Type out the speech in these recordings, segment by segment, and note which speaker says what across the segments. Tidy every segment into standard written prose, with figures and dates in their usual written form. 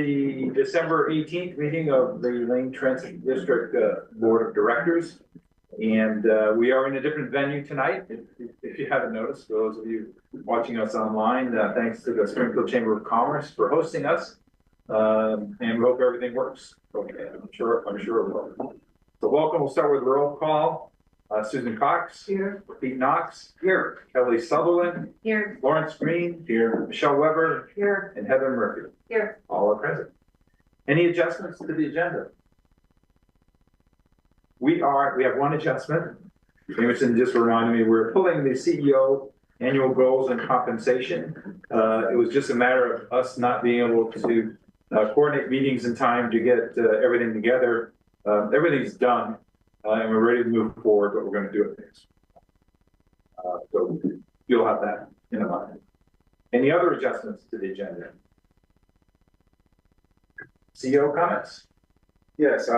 Speaker 1: the December 18th meeting of the Lane Transit District Board of Directors. And we are in a different venue tonight. If you haven't noticed, for those of you watching us online, thanks to the Springfield Chamber of Commerce for hosting us. And we hope everything works. Okay, I'm sure it will. So welcome. We'll start with roll call. Susan Cox. Here. Pete Knox. Here. Kelly Sutherland. Here. Lawrence Green. Here. Michelle Weber. Here. And Heather Murphy. Here. All are present. Any adjustments to the agenda? We have one adjustment. Jameson just reminded me, we're pulling the CEO annual goals and compensation. It was just a matter of us not being able to coordinate meetings in time to get everything together. Everything's done. And we're ready to move forward, but we're going to do it next. So you'll have that in a moment. Any other adjustments to the agenda? CEO comments?
Speaker 2: Yes.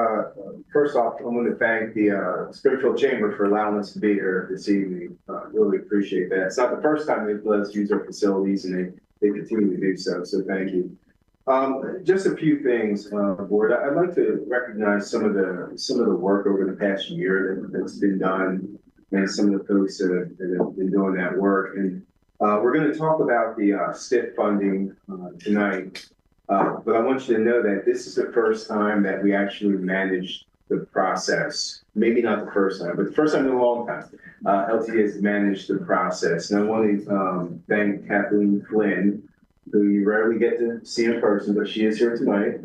Speaker 2: First off, I want to thank the Springfield Chamber for allowing us to be here this evening. Really appreciate that. It's not the first time they've let us use our facilities, and they continue to do so. So thank you. Just a few things, board. I'd like to recognize some of the work over the past year that's been done, and some of the folks that have been doing that work. And we're going to talk about the STIF funding tonight. But I want you to know that this is the first time that we actually managed the process. Maybe not the first time, but the first time in a long time. LTA has managed the process. And I want to thank Kathleen Flynn, who you rarely get to see in person, but she is here tonight.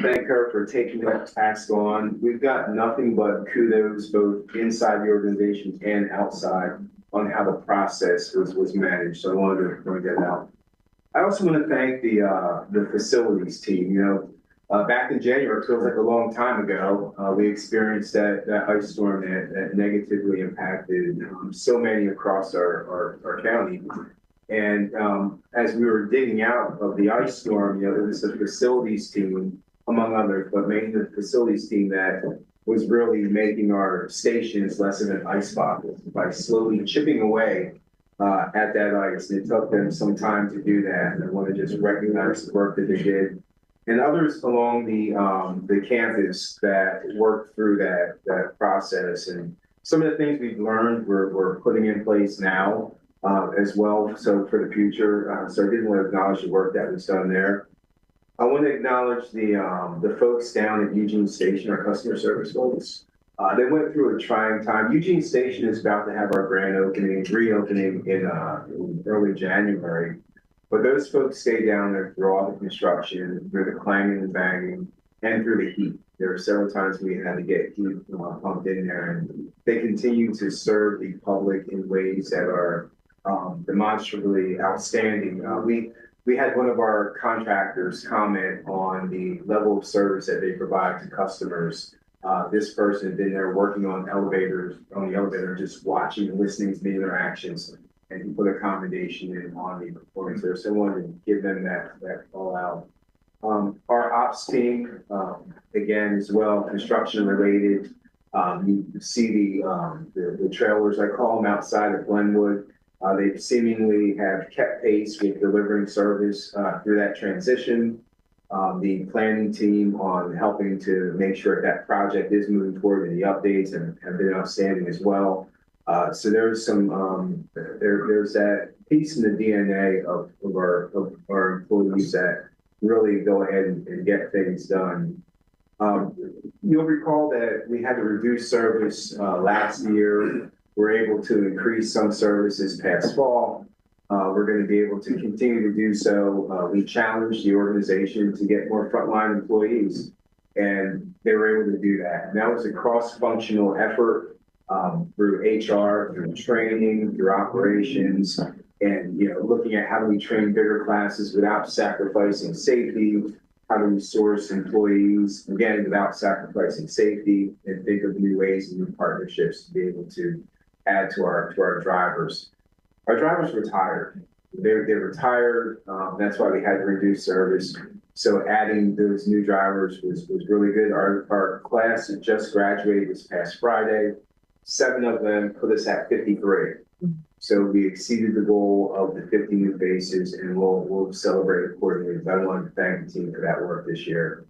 Speaker 2: Thank her for taking that task on. We've got nothing but kudos, both inside the organization and outside, on how the process was managed. So I wanted to bring that out. I also want to thank the facilities team. You know, back in January, it feels like a long time ago, we experienced that ice storm that negatively impacted so many across our county. And as we were digging out of the ice storm, you know, it was the facilities team, among others, but mainly the facilities team that was really making our stations less of an ice box by slowly chipping away at that ice. And it took them some time to do that. And I want to just recognize the work that they did. And others along the campus that worked through that process. And some of the things we've learned, we're putting in place now as well. So for the future, so I did want to acknowledge the work that was done there. I want to acknowledge the folks down at Eugene Station, our customer service folks. They went through a trying time. Eugene Station is about to have our grand reopening in early January. But those folks stayed down there through all the construction, through the clanging and banging, and through the heat. There were several times we had to get heat pumped in there, and they continue to serve the public in ways that are demonstrably outstanding. We had one of our contractors comment on the level of service that they provide to customers. This person had been there working on the elevator, just watching and listening to the interactions, and he put a commendation in on the performance there. So I wanted to give them that call out. Our ops team, again, as well, construction related. You see the trailers, I call them, outside of Glenwood. They seemingly have kept pace with delivering service through that transition. The planning team on helping to make sure that project is moving forward, and the updates have been outstanding as well. So there's some there's that piece in the DNA of our employees that really go ahead and get things done. You'll recall that we had to reduce service last year. We're able to increase some services past fall. We're going to be able to continue to do so. We challenged the organization to get more frontline employees, and they were able to do that. And that was a cross-functional effort through HR, through training, through operations, and looking at how do we train bigger classes without sacrificing safety. How do we source employees, again, without sacrificing safety, and think of new ways and new partnerships to be able to add to our drivers. Our drivers were tired. They were tired. That's why we had to reduce service. So adding those new drivers was really good. Our class that just graduated this past Friday. 7 of them put us at 53. So we exceeded the goal of the 50 new faces, and we'll celebrate accordingly. But I wanted to thank the team for that work this year.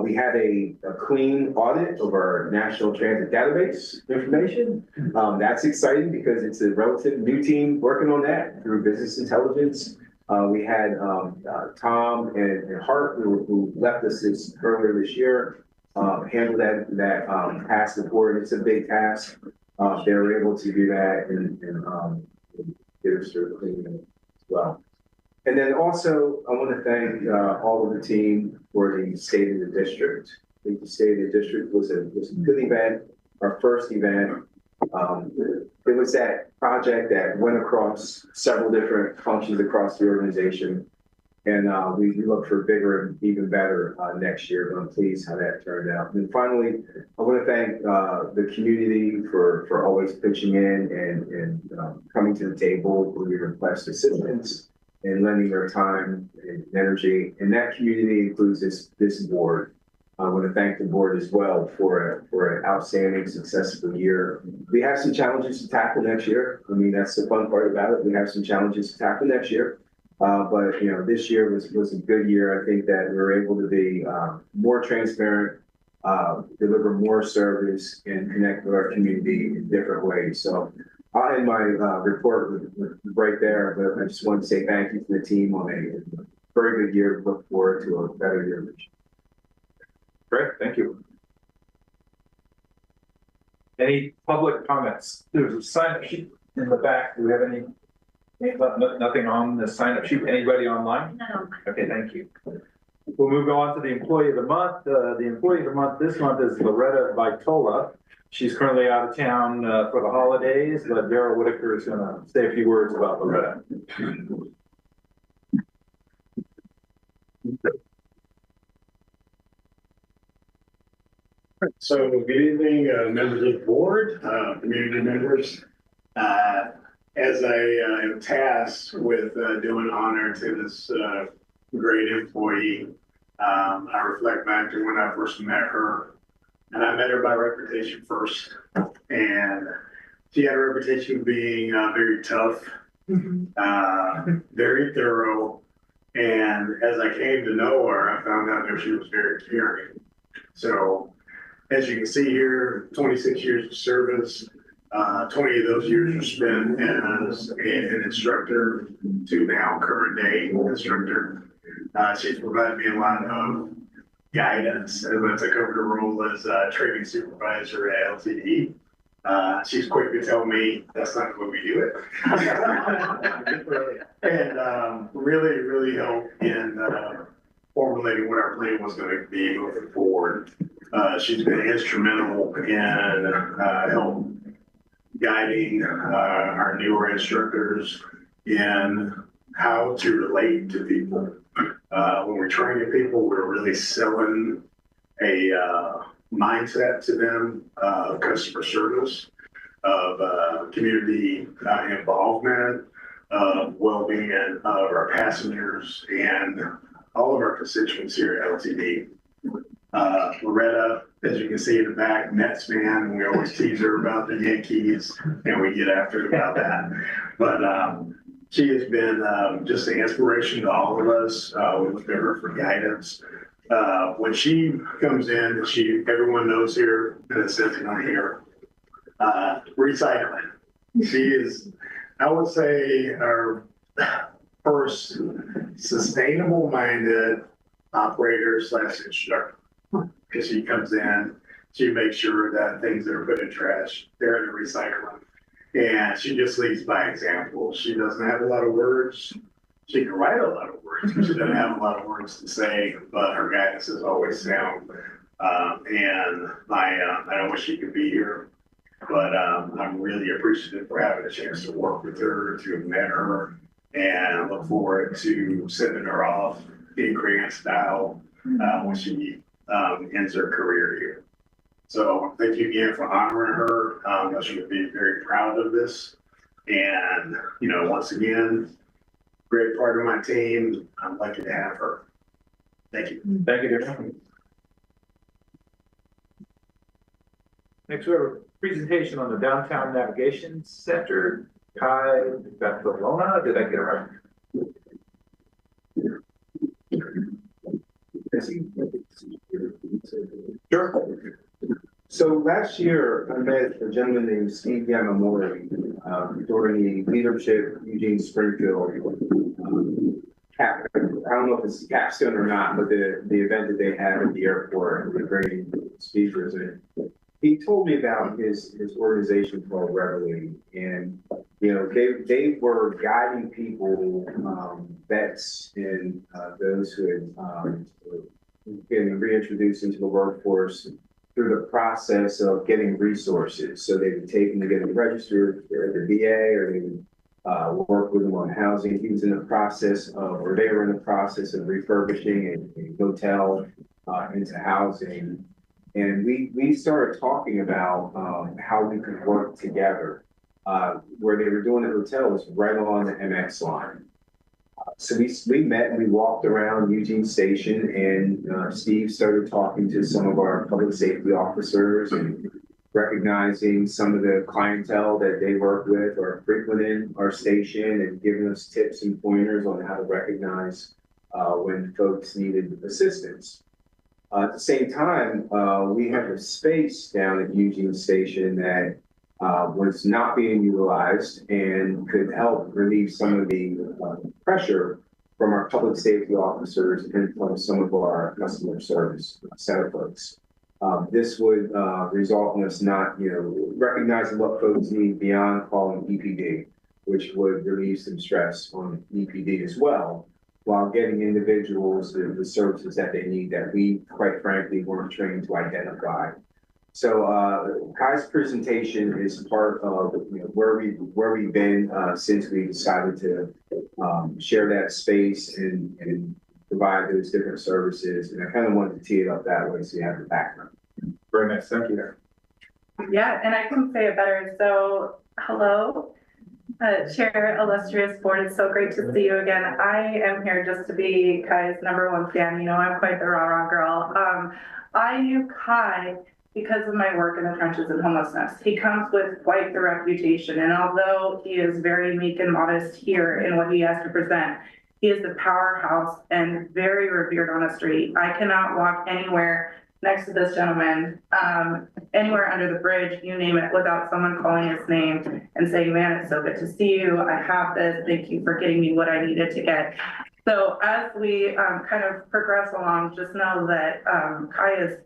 Speaker 2: We had a clean audit of our National Transit Database information. That's exciting because it's a relative new team working on that through business intelligence. We had Tom and Hart, who left us earlier this year, handle that task before. It's a big task. They were able to do that and get us through cleaning as well. And then also, I want to thank all of the team for the State of the District. I think the State of the District was a good event, our first event. It was that project that went across several different functions across the organization. And we look for bigger and even better next year. I'm pleased how that turned out. And finally, I want to thank the community for always pitching in and coming to the table when we request assistance and lending their time and energy. And that community includes this board. I want to thank the board as well for an outstanding, successful year. We have some challenges to tackle next year. I mean, that's the fun part about it. We have some challenges to tackle next year. But you know, this year was a good year. I think that we were able to be more transparent, deliver more service, and connect with our community in different ways. So I'll end my report right there. But I just want to say thank you to the team on a very good year. Look forward to a better year.
Speaker 1: Great, thank you. Any public comments? There's a sign-up sheet in the back. Do we have any? Nothing on the sign-up sheet. Anybody online?
Speaker 3: No.
Speaker 1: Okay, thank you. We'll move on to the employee of the month. The employee of the month this month is Loretta Vitola. She's currently out of town for the holidays, but Daryl Whitaker is going to say a few words about Loretta.
Speaker 4: So good evening, members of the board, community members. As I am tasked with doing honor to this great employee, I reflect back to when I first met her, and I met her by reputation first. And she had a reputation of being very tough, very thorough. And as I came to know her, I found out that she was very caring. So as you can see here, 26 years of service, 20 of those years were spent as an instructor to now current day instructor. She's provided me a lot of guidance as I took over the role as training supervisor at LTD. She's quick to tell me that's not the way we do it. And really helped in formulating what our plan was going to be moving forward. She's been instrumental in help guiding our newer instructors in how to relate to people. When we're training people, we're really selling a mindset to them of customer service, of community involvement, of well-being of our passengers and all of our constituents here at LTD. Loretta, as you can see in the back, Mets fan, we always tease her about the Yankees and we get after her about that. But she has been just an inspiration to all of us. We look at her for guidance. When she comes in, everyone knows here, and it says on here, recycling. She is, I would say, our first sustainable minded operator / instructor. Because she comes in, she makes sure that things that are put in trash, they're in the recycling. And she just leads by example. She doesn't have a lot of words. She can write a lot of words, but she doesn't have a lot of words to say, but her guidance is always sound. And I don't wish she could be here, but I'm really appreciative for having a chance to work with her, to have met her, and look forward to sending her off in grand style when she ends her career here. So thank you again for honoring her. She would be very proud of this. And, you know, once again, great part of my team. I'm lucky to have her. Thank you.
Speaker 1: Thank you, Darryl. Next, we have a presentation on the Downtown Navigation Center. Kai Barcelona, did I get it right? Sure.
Speaker 2: So last year, I met a gentleman named Steve Yamamori during the Leadership Eugene Springfield cap. I don't know if it's capstone or not, but the event that they had at the airport, and they bring speakers in. He told me about his organization called Reveille, and you know they were guiding people, vets and those who had been reintroduced into the workforce through the process of getting resources. So they would take them to get them registered at the VA, or they would work with them on housing. He was in the process of, or they were in the process of refurbishing a hotel into housing. And we started talking about how we could work together. Where they were doing the hotel was right on the MX line. So we met and we walked around Eugene Station, and Steve started talking to some of our public safety officers and recognizing some of the clientele that they work with or frequenting our station, and giving us tips and pointers on how to recognize when folks needed assistance. At the same time, we have a space down at Eugene Station that was not being utilized and could help relieve some of the pressure from our public safety officers and from some of our customer service center folks. This would result in us not, recognizing what folks need beyond calling EPD, which would relieve some stress on EPD as well, while getting individuals the services that they need that we, quite frankly, weren't trained to identify. So Kai's presentation is part of where we've been since we decided to share that space and provide those different services. And I kind of wanted to tee it up that way so you have the background.
Speaker 1: Very nice, thank you.
Speaker 3: Yeah, and I couldn't say it better. So hello, Chair, illustrious board. It's so great to see you again. I am here just to be Kai's #1 fan. I'm quite the rah-rah girl. I knew Kai because of my work in the trenches and homelessness. He comes with quite the reputation, and although he is very meek and modest here in what he has to present, he is the powerhouse and very revered on the street. I cannot walk anywhere next to this gentleman, anywhere under the bridge, you name it, without someone calling his name and saying, man, it's so good to see you. I have this. Thank you for getting me what I needed to get. So as we kind of progress along, just know that Kai is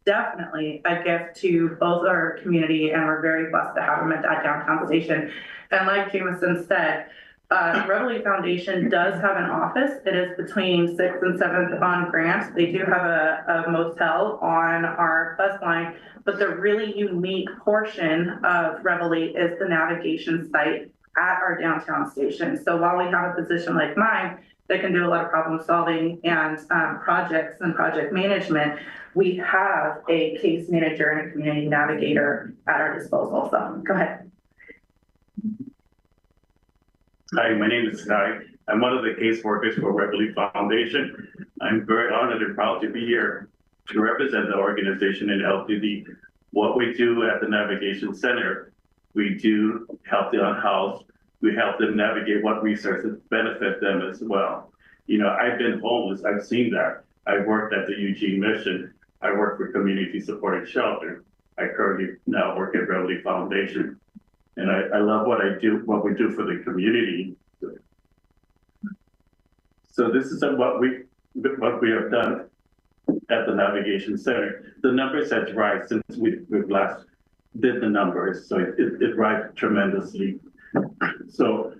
Speaker 3: definitely a gift to both our community, and we're very blessed to have him at that downtown station. And like Jameson said, Reveille Foundation does have an office. It is between 6th and 7th on Grant. They do have a motel on our bus line, but the really unique portion of Reveille is the navigation site at our downtown station. So while we have a position like mine that can do a lot of problem solving and projects and project management, we have a case manager and a community navigator at our disposal. So go ahead.
Speaker 5: Hi, my name is Kai. I'm one of the caseworkers for Reveille Foundation. I'm very honored and proud to be here to represent the organization in LTD. What we do at the Navigation Center, we do help the unhoused. We help them navigate what resources benefit them as well. I've been homeless. I've seen that. I worked at the Eugene Mission. I work for Community Supported Shelter. I currently now work at Reveille Foundation. And I love what we do for the community. So this is what we have done at the Navigation Center. The numbers have risen since we've last did the numbers, so it rises tremendously. So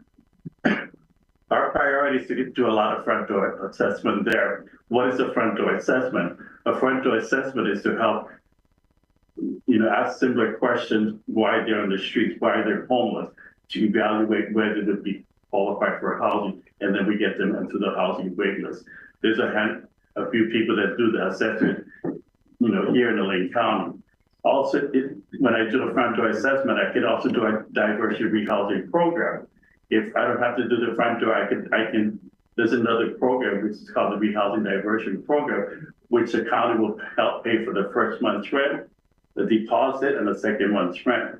Speaker 5: our priority is to do a lot of front door assessment there. What is a front door assessment? A front door assessment is to help ask similar questions, why they're on the streets, why they're homeless, to evaluate whether they be qualified for housing, and then we get them into the housing wait list. There's a few people that do the assessment, here in Lane County. Also, when I do a front door assessment, I can also do a diversity rehousing program. If I don't have to do the front door, I can. There's another program which is called the Rehousing Diversion Program, which the county will help pay for the first month's rent, the deposit, and the second month's rent.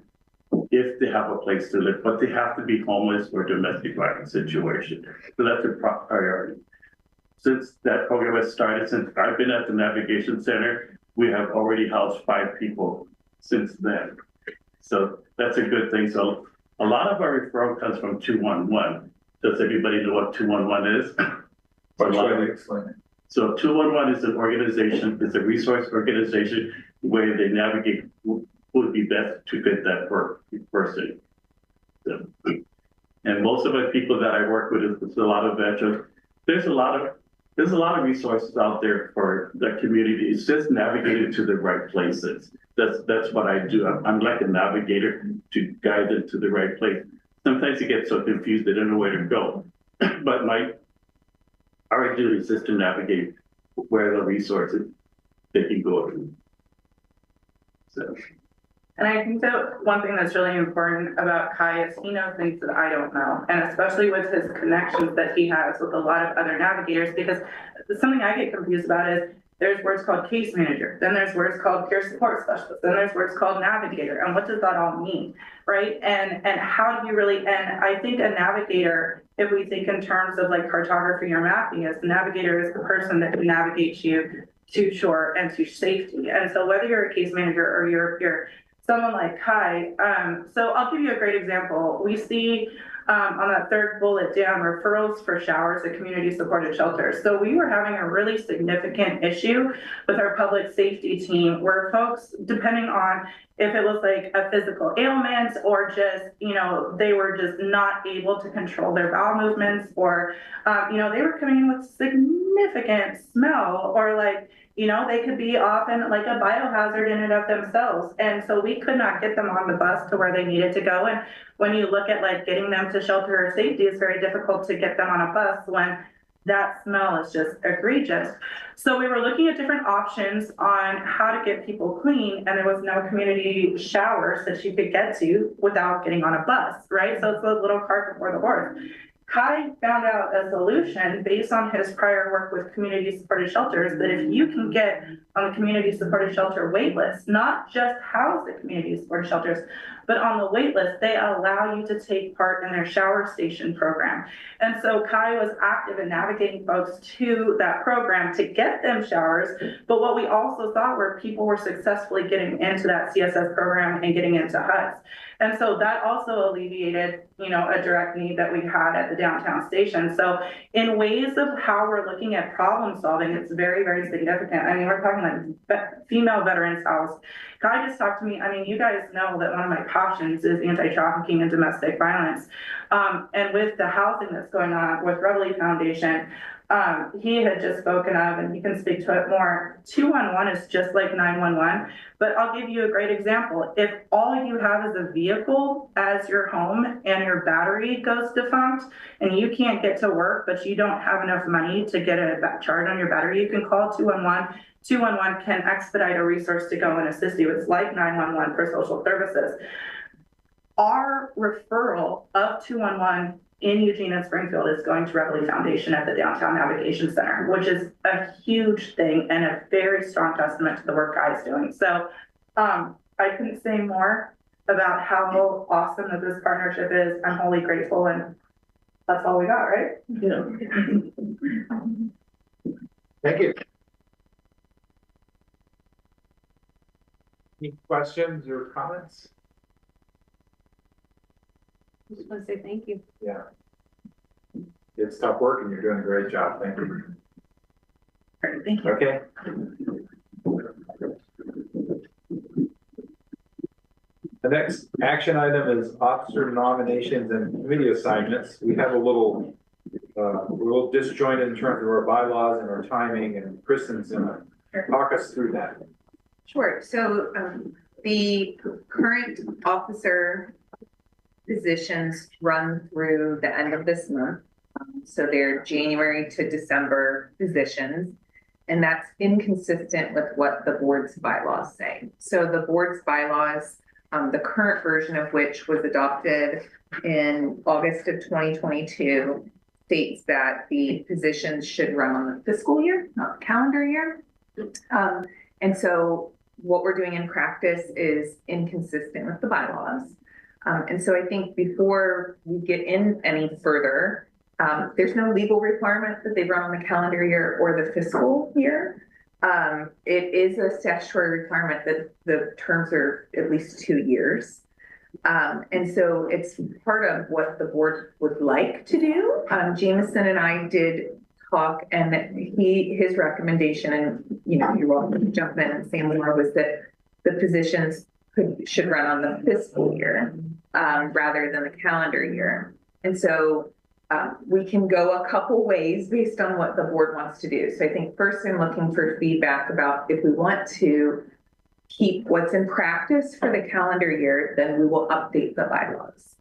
Speaker 5: if they have a place to live, but they have to be homeless or domestic violence situation. So that's a priority. Since that program has started, since I've been at the Navigation Center, we have already housed 5 people since then. So that's a good thing. So a lot of our referral comes from 211. Does everybody know what 211 is?
Speaker 1: Explain it.
Speaker 5: So 211 is an organization, it's a resource organization where they navigate who would be best to fit that person. So, and most of the people that I work with is a lot of veterans. There's a lot of resources out there for the community. It's just navigating to the right places. That's what I do. I'm like a navigator to guide them to the right place. Sometimes they get so confused they don't know where to go. But our duty is just to navigate where the resources they can go to. So.
Speaker 3: And I think that one thing that's really important about Kai is he knows things that I don't know, and especially with his connections that he has with a lot of other navigators, because something I get confused about is there's words called case manager, then there's words called peer support specialist, then there's words called navigator, and what does that all mean, right? And how do you really, and I think a navigator, if we think in terms of like cartography or mapping, is the navigator is the person that can navigate you to shore and to safety. And so whether you're a case manager or you're someone like Kai, so I'll give you a great example. We see on that third bullet down, referrals for showers at community supported shelters. So we were having a really significant issue with our public safety team where folks, depending on if it was like a physical ailment or just, they were just not able to control their bowel movements, or, they were coming in with significant smell, or like, they could be often like a biohazard in and of themselves. And so we could not get them on the bus to where they needed to go. And when you look at like getting them to shelter or safety, it's very difficult to get them on a bus when that smell is just egregious. So we were looking at different options on how to get people clean, and there was no community showers that you could get to without getting on a bus, right? So it's a little cart before the horse. Kai found out a solution based on his prior work with community supported shelters that if you can get on the community supported shelter wait list, not just house at community supported shelters, but on the wait list, they allow you to take part in their shower station program. And so Kai was active in navigating folks to that program to get them showers. But what we also saw were people were successfully getting into that CSS program and getting into HUDs. And so that also alleviated, a direct need that we had at the downtown station. So in ways of how we're looking at problem solving, it's very, very significant. I mean, we're talking like female veterans housed. Kai just talked to me. I mean, you guys know that one of my passions is anti-trafficking and domestic violence. And with the housing that's going on with Reveille Foundation, he had just spoken of, and he can speak to it more, 211 is just like 911, but I'll give you a great example. If all you have is a vehicle as your home and your battery goes defunct and you can't get to work, but you don't have enough money to get a charge on your battery, you can call 211. 211 can expedite a resource to go and assist you. It's like 911 for social services. Our referral of 211 in Eugene and Springfield is going to Reveille Foundation at the Downtown Navigation Center, which is a huge thing and a very strong testament to the work Kai is doing. So I couldn't say more about how awesome that this partnership is. I'm wholly grateful, and that's all we got, right?
Speaker 5: Yeah.
Speaker 1: Thank you. Any questions or comments?
Speaker 6: I just want to say thank you.
Speaker 1: Yeah. It's tough work and you're doing a great job. Thank you.
Speaker 3: Great, thank you.
Speaker 1: Okay. The next action item is officer nominations and committee assignments. We have a little disjointed in terms of our bylaws and our timing, and Kristen's gonna talk us through that.
Speaker 7: Sure. So the current officer positions run through the end of this month. So they're January to December positions, and that's inconsistent with what the board's bylaws say. So the board's bylaws, the current version of which was adopted in August of 2022, states that the positions should run on the fiscal year, not the calendar year. And so what we're doing in practice is inconsistent with the bylaws. And so I think before we get in any further, there's no legal requirement that they run on the calendar year or the fiscal year. It is a statutory requirement that the terms are at least 2 years. And so it's part of what the board would like to do. Jameson and I did talk, and his recommendation, and you're welcome to jump in and say more, was that the positions should run on the fiscal year rather than the calendar year. And so we can go a couple ways based on what the board wants to do. So I think first I'm looking for feedback about if we want to keep what's in practice for the calendar year, then we will update the bylaws.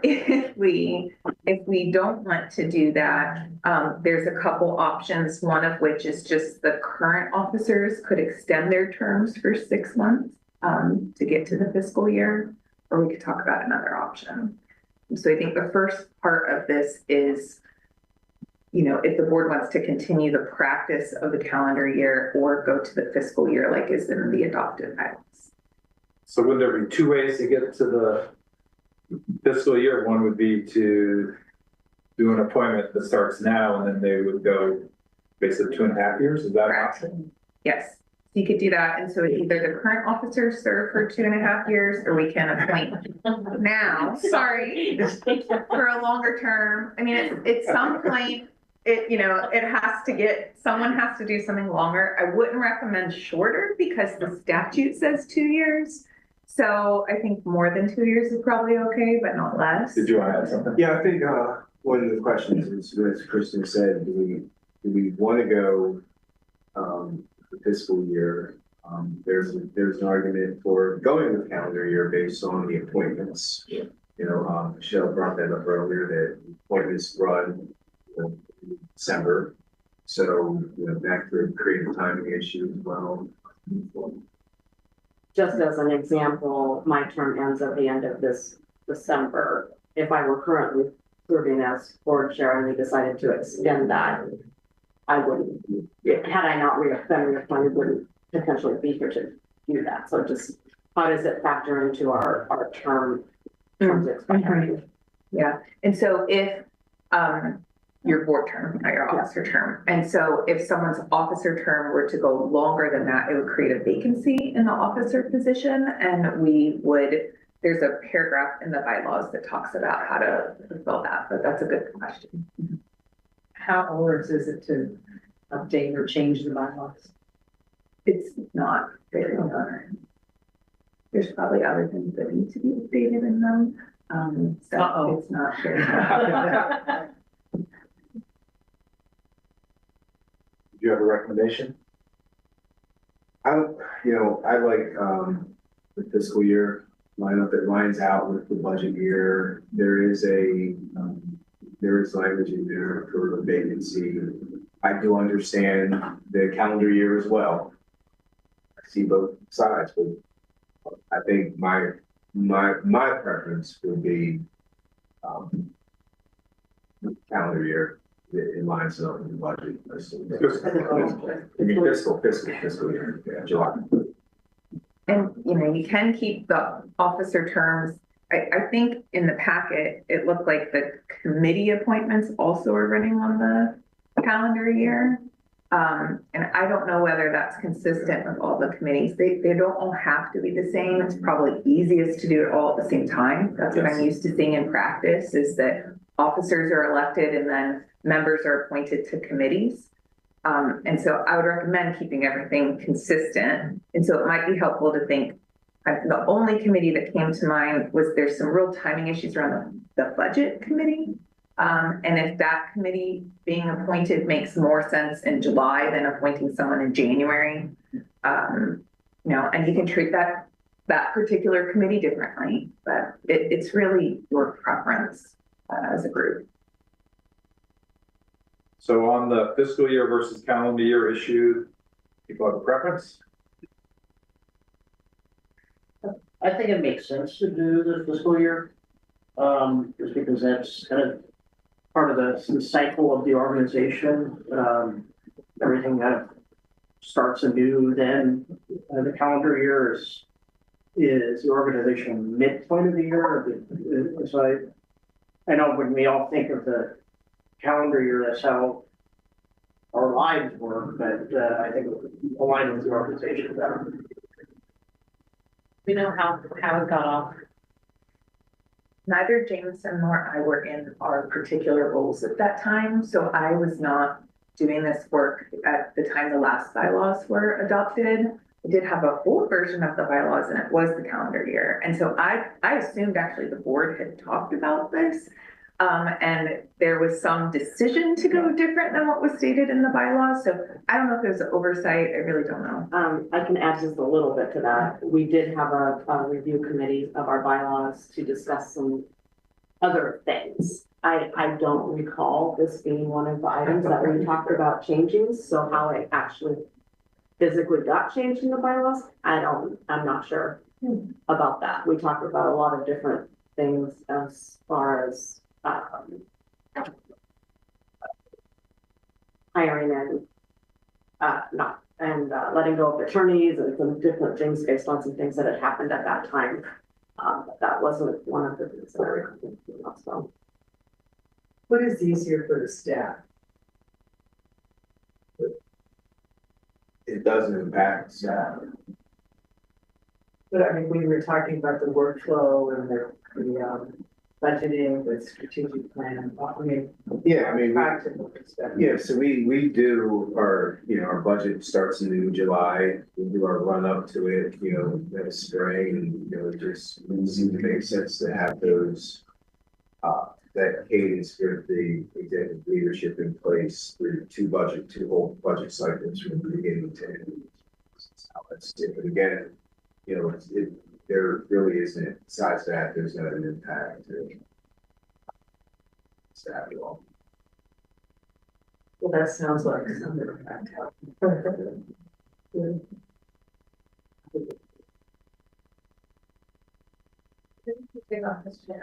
Speaker 7: If we don't want to do that, there's a couple options, one of which is just the current officers could extend their terms for 6 months to get to the fiscal year, or we could talk about another option. So I think the first part of this is, if the board wants to continue the practice of the calendar year or go to the fiscal year, like is in the adopted bylaws.
Speaker 1: So would there be 2 ways to get to the fiscal year? One would be to do an appointment that starts now, and then they would go basically 2.5 years. Is that an option?
Speaker 7: Yes, you could do that. And so either the current officers serve for 2.5 years, or we can appoint now, for a longer term. I mean, at some point, someone has to do something longer. I wouldn't recommend shorter because the statute says 2 years. So I think more than 2 years is probably okay, but not less.
Speaker 1: Did you want to add something?
Speaker 2: Yeah, I think one of the questions is, as Kristen said, do we want to go the fiscal year? There's an argument for going with calendar year based on the appointments. Michelle brought that up earlier, that appointments run in December, so that could create a timing issue as well.
Speaker 8: Just as an example, my term ends at the end of this December. If I were currently serving as board chair and we decided to extend that, I wouldn't, had I not been reappointed, wouldn't potentially be here to do that. So just how does it factor into our terms expiring?
Speaker 7: Yeah, and so if your board term, not your officer term. And so if someone's officer term were to go longer than that, it would create a vacancy in the officer position. And there's a paragraph in the bylaws that talks about how to fulfill that, but that's a good question.
Speaker 8: How onerous is it to update or change the bylaws?
Speaker 7: It's not very onerous. There's probably other things that need to be updated in them. So it's not very.
Speaker 1: Do you have a recommendation?
Speaker 2: I like the fiscal year lineup that lines out with the budget year. There is language in there for the vacancy. I do understand the calendar year as well. I see both sides, but I think my preference would be calendar year. It lines up with the budget. Fiscal year, July.
Speaker 7: And, you can keep the officer terms. I think in the packet, it looked like the committee appointments also are running on the calendar year. And I don't know whether that's consistent with all the committees. They don't all have to be the same. It's probably easiest to do it all at the same time. That's what I'm used to seeing in practice, is that officers are elected and then members are appointed to committees. And so I would recommend keeping everything consistent. And so it might be helpful to think, the only committee that came to mind was there's some real timing issues around the budget committee. And if that committee being appointed makes more sense in July than appointing someone in January, and you can treat that particular committee differently, but it's really your preference as a group.
Speaker 1: So on the fiscal year versus calendar year issue, people have a preference?
Speaker 9: I think it makes sense to do the fiscal year, just because that's kind of part of the cycle of the organization. Everything kind of starts anew then. The calendar year is is the organizational midpoint of the year, or so I know when we all think of the calendar year, that's how our lives work, but I think aligned with the organization better.
Speaker 8: We know how it got off.
Speaker 7: Neither Jameson nor I were in our particular roles at that time, so I was not doing this work at the time the last bylaws were adopted. I did have a full version of the bylaws and it was the calendar year. And so I assumed actually the board had talked about this. And there was some decision to go different than what was stated in the bylaws. So I don't know if there's an oversight. I really don't know.
Speaker 8: I can add just a little bit to that. We did have a review committee of our bylaws to discuss some other things. I don't recall this being one of the items that we talked about changing. So how it actually physically got changed in the bylaws, I'm not sure about that. We talked about a lot of different things as far as hiring and letting go of attorneys and some different things based on some things that had happened at that time. But that wasn't one of the things that I recall. So,
Speaker 10: What is easier for the staff?
Speaker 2: It doesn't impact staff.
Speaker 10: But I mean, we were talking about the workflow and the budgeting, the strategic plan, I mean.
Speaker 2: Yeah, I mean,
Speaker 10: Practical perspective.
Speaker 2: yeah, so we do our, our budget starts in July. We do our run up to it, in the spring, and, it just seemed to make sense to have those, that cadence for the executive leadership in place through two whole budget cycles from the beginning to end. That's how it's it. But again, there really isn't, besides that, there's not an impact to staff at all.
Speaker 10: Well, that sounds like something to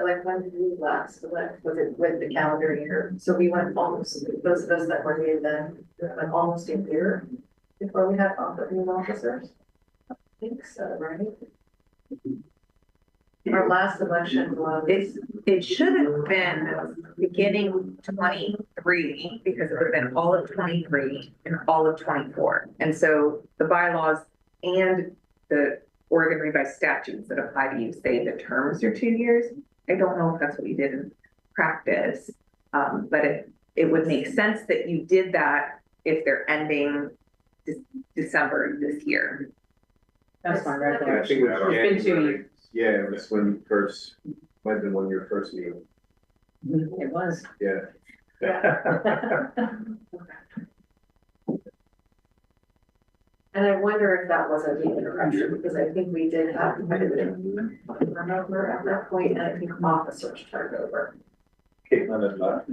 Speaker 6: Like when did we last elect, was it with the calendar year? So we went almost, those of us that were new then, went almost a year before we had new officers. I think so, right? Our last election was.
Speaker 7: It should have been beginning 23 because it would have been all of 23 and all of 24. And so the bylaws and the Oregon revised statutes that apply to you say the terms are 2 years. I don't know if that's what you did in practice, but it would make sense that you did that if they're ending December this year.
Speaker 8: that's fine right
Speaker 2: Yeah,
Speaker 8: there.
Speaker 2: I think it was
Speaker 8: It's been 2
Speaker 2: January.
Speaker 8: years.
Speaker 2: Yeah, it was when you first, might have been when your first meeting,
Speaker 8: It was.
Speaker 2: yeah.
Speaker 6: And I wonder if that wasn't the interruption, because I think we did have quite a bit of turnover at that point, and I think officers turned over.
Speaker 1: Caitlin had left.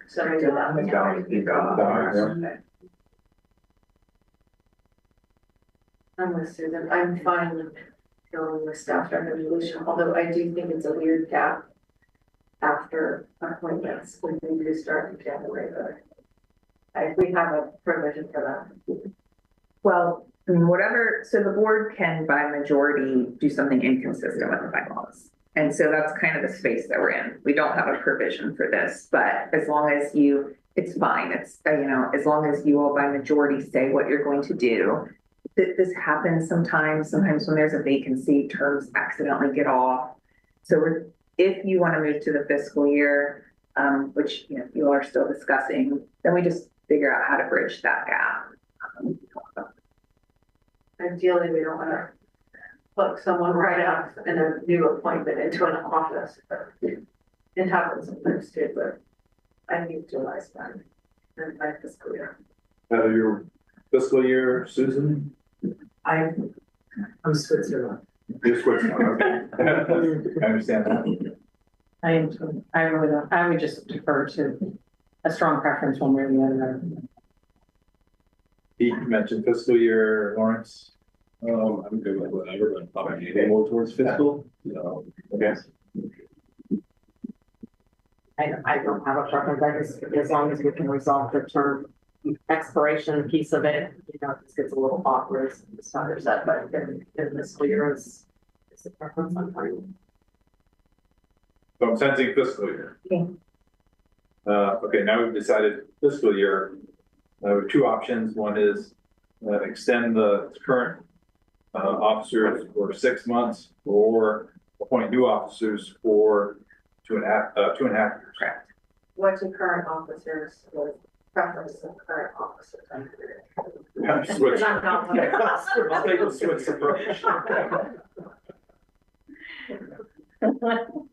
Speaker 6: So maybe that was.
Speaker 2: Don.
Speaker 6: I'm with Susan, I'm fine with going with staff recommendation, although I do think it's a weird gap after appointments when we do start in January, but we have a provision for that.
Speaker 7: Well, I mean, whatever, so the board can by majority do something inconsistent with the bylaws. And so that's kind of the space that we're in. We don't have a provision for this, but as long as it's fine. It's, as long as you all by majority say what you're going to do. This happens sometimes when there's a vacancy, terms accidentally get off. So if you want to move to the fiscal year, which, you all are still discussing, then we just figure out how to bridge that gap.
Speaker 6: Ideally, we don't want to plug someone right out in a new appointment into an office, but it happens sometimes too, but I need July's time and my fiscal year.
Speaker 1: Your fiscal year, Susan?
Speaker 10: I'm Switzerland.
Speaker 1: You're Switzerland, okay. I understand that.
Speaker 8: I would just defer to a strong preference one way or the other.
Speaker 1: He mentioned fiscal year, Lawrence.
Speaker 11: I'm good with whatever, but probably leaning more towards fiscal,
Speaker 1: Okay.
Speaker 8: I don't have a preference. I just, as long as we can resolve the term expiration piece of it, this gets a little awkward as the starter set, but then this year is Is the preference on time?
Speaker 1: So I'm sensing fiscal year.
Speaker 7: Okay.
Speaker 1: Okay, now we've decided fiscal year. We have two options. One is extend the current officers for 6 months, or appoint new officers for 2.5 years.
Speaker 7: Correct.
Speaker 6: What do current officers, what preference of current officers?
Speaker 1: Switch.
Speaker 6: I'm not one of those.
Speaker 1: I'll take the switch approach.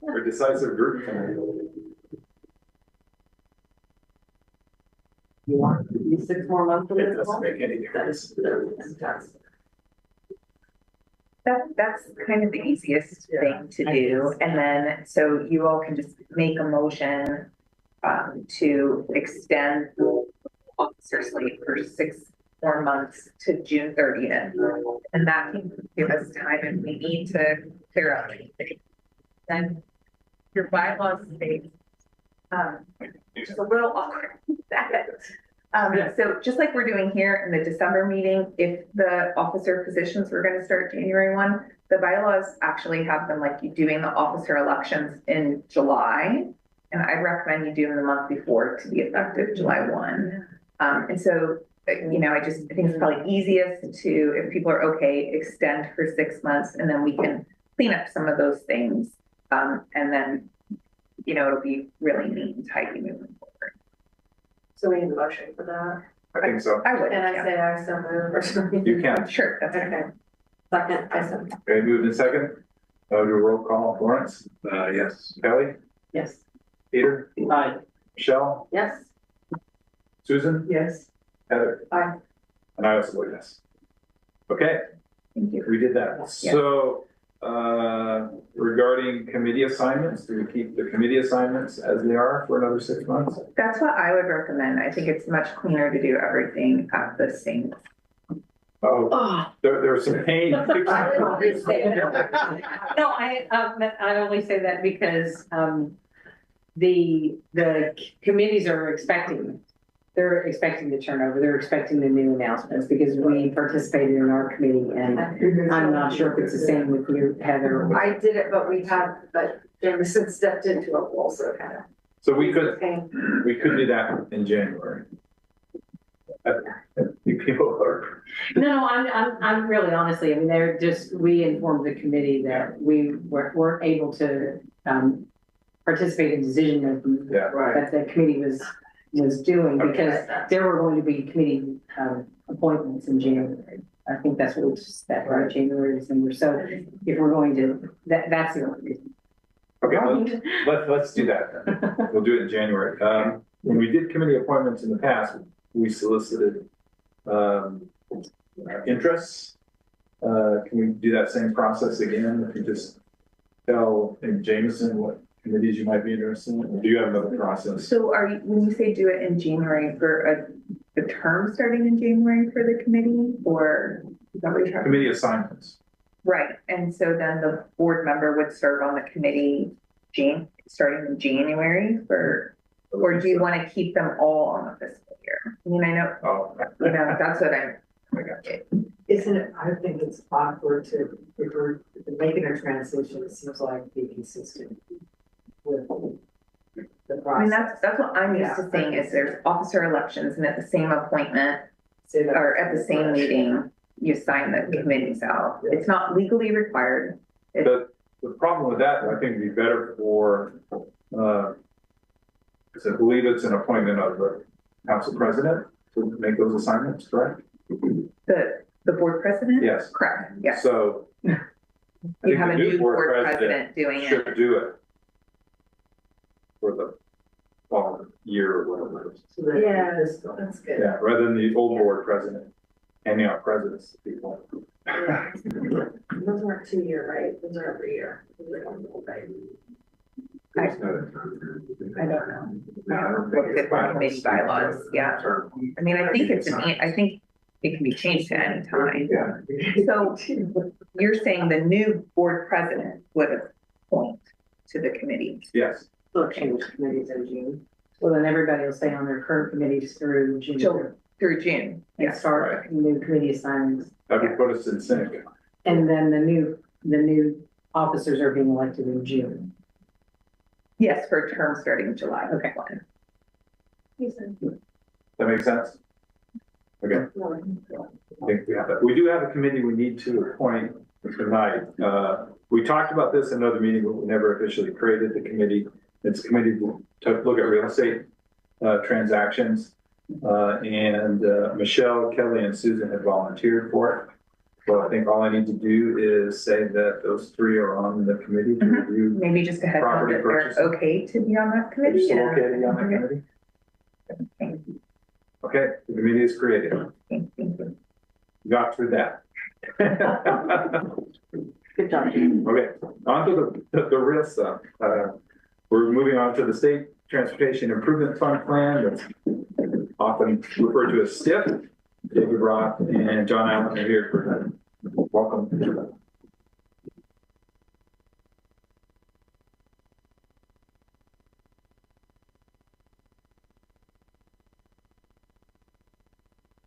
Speaker 1: We're a decisive group tonight.
Speaker 8: You want to be 6 more months?
Speaker 1: It doesn't make any difference.
Speaker 7: That's kind of the easiest thing to do. And then, so you all can just make a motion to extend officer slate for 6 more months to June 30th. And that can give us time if we need to clear up anything. Then your bylaws state, it's a little awkward. So just like we're doing here in the December meeting, if the officer positions were going to start January 1, the bylaws actually have them like you doing the officer elections in July. And I recommend you do them the month before to be effective July 1. And so, you know, I think it's probably easiest to, if people are okay, extend for 6 months, and then we can clean up some of those things. And then, you know, it'll be really neat and tidy moving forward.
Speaker 6: So we need a motion for that.
Speaker 1: I think so.
Speaker 7: I would,
Speaker 6: And I
Speaker 7: yeah.
Speaker 6: say I so move or something.
Speaker 1: You can.
Speaker 7: Sure, that's okay.
Speaker 6: Okay. Second, I said.
Speaker 1: Okay, moved in second. Do a roll call. Lawrence?
Speaker 11: Yes.
Speaker 1: Kelly?
Speaker 8: Yes.
Speaker 1: Peter?
Speaker 9: Aye.
Speaker 1: Michelle?
Speaker 8: Yes.
Speaker 1: Susan?
Speaker 8: Yes.
Speaker 1: Heather?
Speaker 6: Aye.
Speaker 1: And I also vote yes. Okay,
Speaker 7: Thank you.
Speaker 1: we did that.
Speaker 7: Yeah.
Speaker 1: So, regarding committee assignments, do we keep the committee assignments as they are for another 6 months?
Speaker 7: That's what I would recommend. I think it's much cleaner to do everything at the same.
Speaker 1: Oh, there's some pain.
Speaker 8: No, I only say that because, the committees are they're expecting the turnover, they're expecting the new announcements because we participated in our committee and I'm not sure if it's the same with you, Heather.
Speaker 6: I did it, but Jameson stepped into a role, so kind of.
Speaker 1: So we could do that in January. People are.
Speaker 8: No, I'm really honestly, I mean, we informed the committee that we weren't able to, participate in decision making.
Speaker 1: Yeah.
Speaker 8: That the committee was doing because there were going to be committee, appointments in January. I think that's what we just said, right, January, December. So if we're going to, that's the only reason.
Speaker 1: Okay, let's do that then. We'll do it in January. When we did committee appointments in the past, we solicited interests. Can we do that same process again? If you just tell Jameson what committees you might be interested in? Or do you have another process?
Speaker 7: So when you say do it in January for a term starting in January for the committee, or is that what you're talking about?
Speaker 1: Committee assignments.
Speaker 7: Right, and so then the board member would serve on the committee starting in January or do you want to keep them all on the fiscal year? I mean, I know, you know, that's what I'm.
Speaker 10: Isn't it, I think it's awkward to, if we're making a transition, it seems like be consistent with the process.
Speaker 7: I mean, that's what I'm used to seeing is there's officer elections and at the same appointment or at the same meeting, you sign the committees out. It's not legally required.
Speaker 1: The problem with that, I think would be better for, because I believe it's an appointment of the council president to make those assignments, correct?
Speaker 7: The board president?
Speaker 1: Yes.
Speaker 7: Correct, yes.
Speaker 1: So. I
Speaker 7: You
Speaker 1: think
Speaker 7: have
Speaker 1: the
Speaker 7: a new board president doing it.
Speaker 1: Should do it. For the following year or whatever.
Speaker 6: Yeah, that's good.
Speaker 1: Yeah, rather than the old board president handing out presidents to people.
Speaker 6: Yeah. Those aren't 2 year, right? Those are every year.
Speaker 7: I don't know. Look at the committee bylaws, yeah. I mean, I think I think it can be changed to any time.
Speaker 1: Yeah.
Speaker 7: So you're saying the new board president would appoint to the committee?
Speaker 1: Yes.
Speaker 8: They'll change committees in June. Well, then everybody will stay on their current committees through June.
Speaker 7: Through June,
Speaker 8: And
Speaker 7: yes.
Speaker 8: start new committee assignments.
Speaker 1: That would put us in sync.
Speaker 8: And then the new
Speaker 10: officers are being elected in June.
Speaker 7: Yes, for a term starting July.
Speaker 10: Okay.
Speaker 1: That makes sense? Okay. I think we have that. We do have a committee we need to appoint tonight. We talked about this in another meeting, but we never officially created the committee. It's a committee to look at real estate transactions. Michelle, Kelly, and Susan have volunteered for it. So I think all I need to do is say that those three are on the committee to review.
Speaker 7: Maybe just a heads up
Speaker 1: Property
Speaker 7: that they're
Speaker 1: purchase.
Speaker 7: okay to be on that
Speaker 1: Are
Speaker 7: committee.
Speaker 1: you still okay to be on that committee?
Speaker 7: Thank you.
Speaker 1: Okay, the committee is created.
Speaker 7: Thank you.
Speaker 1: Got through that.
Speaker 10: Good job.
Speaker 1: Okay, on to the real stuff. We're moving on to the State Transportation Improvement Fund Plan, that's often referred to as STIF. David Roth and John Allen are here for that. Welcome.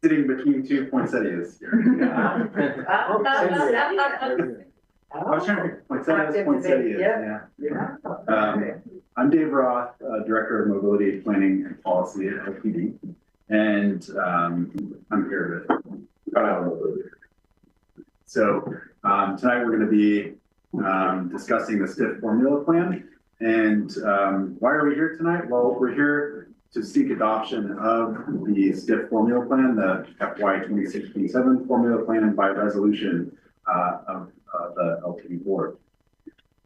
Speaker 12: Sitting between two poinsettias here. I was trying to pick poinsettias, yeah. I'm Dave Roth, Director of Mobility Planning and Policy at LPD, and I'm here with mobility. So tonight we're going to be discussing the STIF formula plan. And why are we here tonight? Well, we're here to seek adoption of the STIF formula plan, the FY 26-27 formula plan by resolution of the LTD board.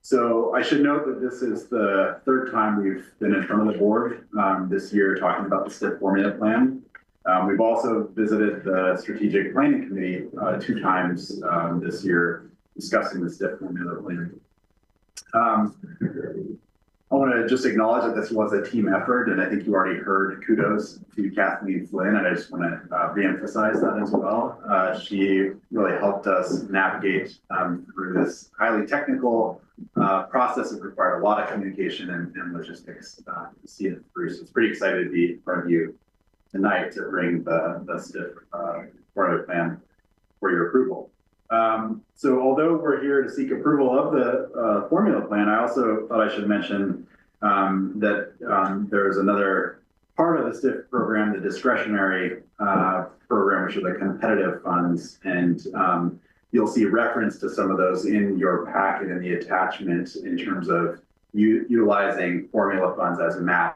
Speaker 12: So I should note that this is the third time we've been in front of the board this year talking about the STIF formula plan. We've also visited the strategic planning committee 2 times this year discussing the STIF formula plan. I want to just acknowledge that this was a team effort, and I think you already heard kudos to Kathleen Flynn, and I just want to reemphasize that as well. She really helped us navigate through this highly technical process that required a lot of communication and logistics to see it through. So it's pretty excited to be in front of you tonight to bring the STIF formula plan for your approval. So although we're here to seek approval of the formula plan, I also thought I should mention that there's another part of the STIF program, the discretionary program, which are the competitive funds. And you'll see reference to some of those in your packet in the attachment in terms of utilizing formula funds as a match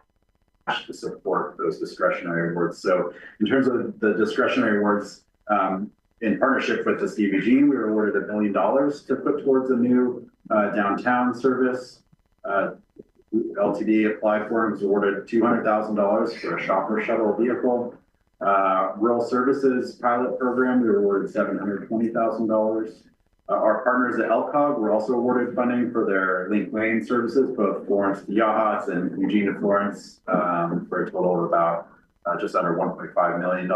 Speaker 12: to support those discretionary awards. So in terms of the discretionary awards, in partnership with the Stevie Jean, we were awarded $1 million to put towards a new downtown service. LTD applied for and was awarded $200,000 for a shopper shuttle vehicle. Rural Services pilot program, we were awarded $720,000. Our partners at LCOG were also awarded funding for their Link Lane services, both Florence to Yachats and Eugene to Florence, for a total of about just under $1.5 million.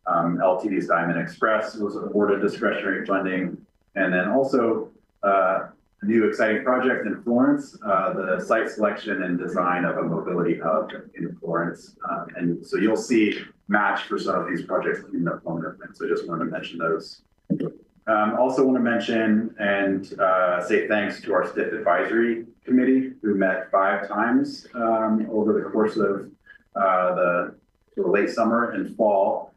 Speaker 12: LTD's Diamond Express was awarded discretionary funding. And then also a new exciting project in Florence, the site selection and design of a mobility hub in Florence. And so you'll see match for some of these projects in the formula plan. So I just wanted to mention those. Also want to mention and say thanks to our STIF advisory committee who met 5 times over the course of the late summer and fall.